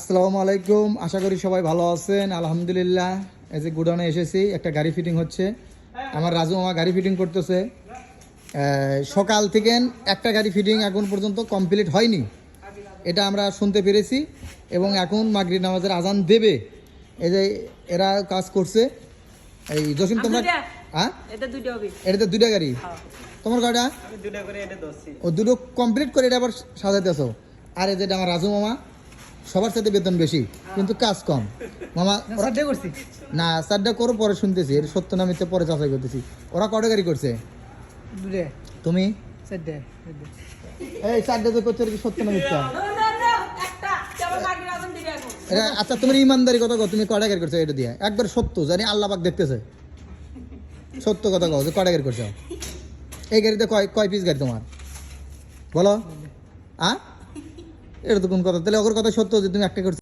আসসালামু আলাইকুম, আশা করি সবাই ভালো আছেন। আলহামদুলিল্লাহ। এই যে গুডাউনে এসেছি, একটা গাড়ি ফিটিং হচ্ছে। আমার রাজু মামা গাড়ি ফিটিং করতেছে। সকাল থেকে একটা গাড়ি ফিটিং এখন পর্যন্ত কমপ্লিট হয়নি, এটা আমরা শুনতে পেরেছি। এবং এখন মাগরিব নামাজের আজান দেবে। এই যে এরা কাজ করছে। এই জসিম, তোমরা হ্যাঁ এটাতে দুইটা গাড়ি, তোমার গাড়িটা ও দুটো কমপ্লিট করে এটা আবার সাজাইতেছো। আর এই যেটা আমার রাজু মামা, সবার সাথে বেতন বেশি কিন্তু কাজ কম। মামা করছি না, চারটা করো, পরে শুনতেছি এর সত্য না মিথ্যে পরে যাচাই করতেছি। ওরা কটা গাড়ি করছে? তুমি এই চারটা যে করছো কি সত্য না মিথ্যা? আচ্ছা, তুমি ইমানদারি কথা কও, তুমি কটা গাড়ি করছো? এটা দিয়ে একবার সত্য, জানি আল্লাহ পাক দেখতেছে। সত্য কথা কও যে কটা গাড়ি করছো? এই গাড়িতে কয় পিস গাড়ি তোমার বলো? এটা তো কোন কথা? তাহলে ওর কথা সত্য যে তুমি একটা করছো।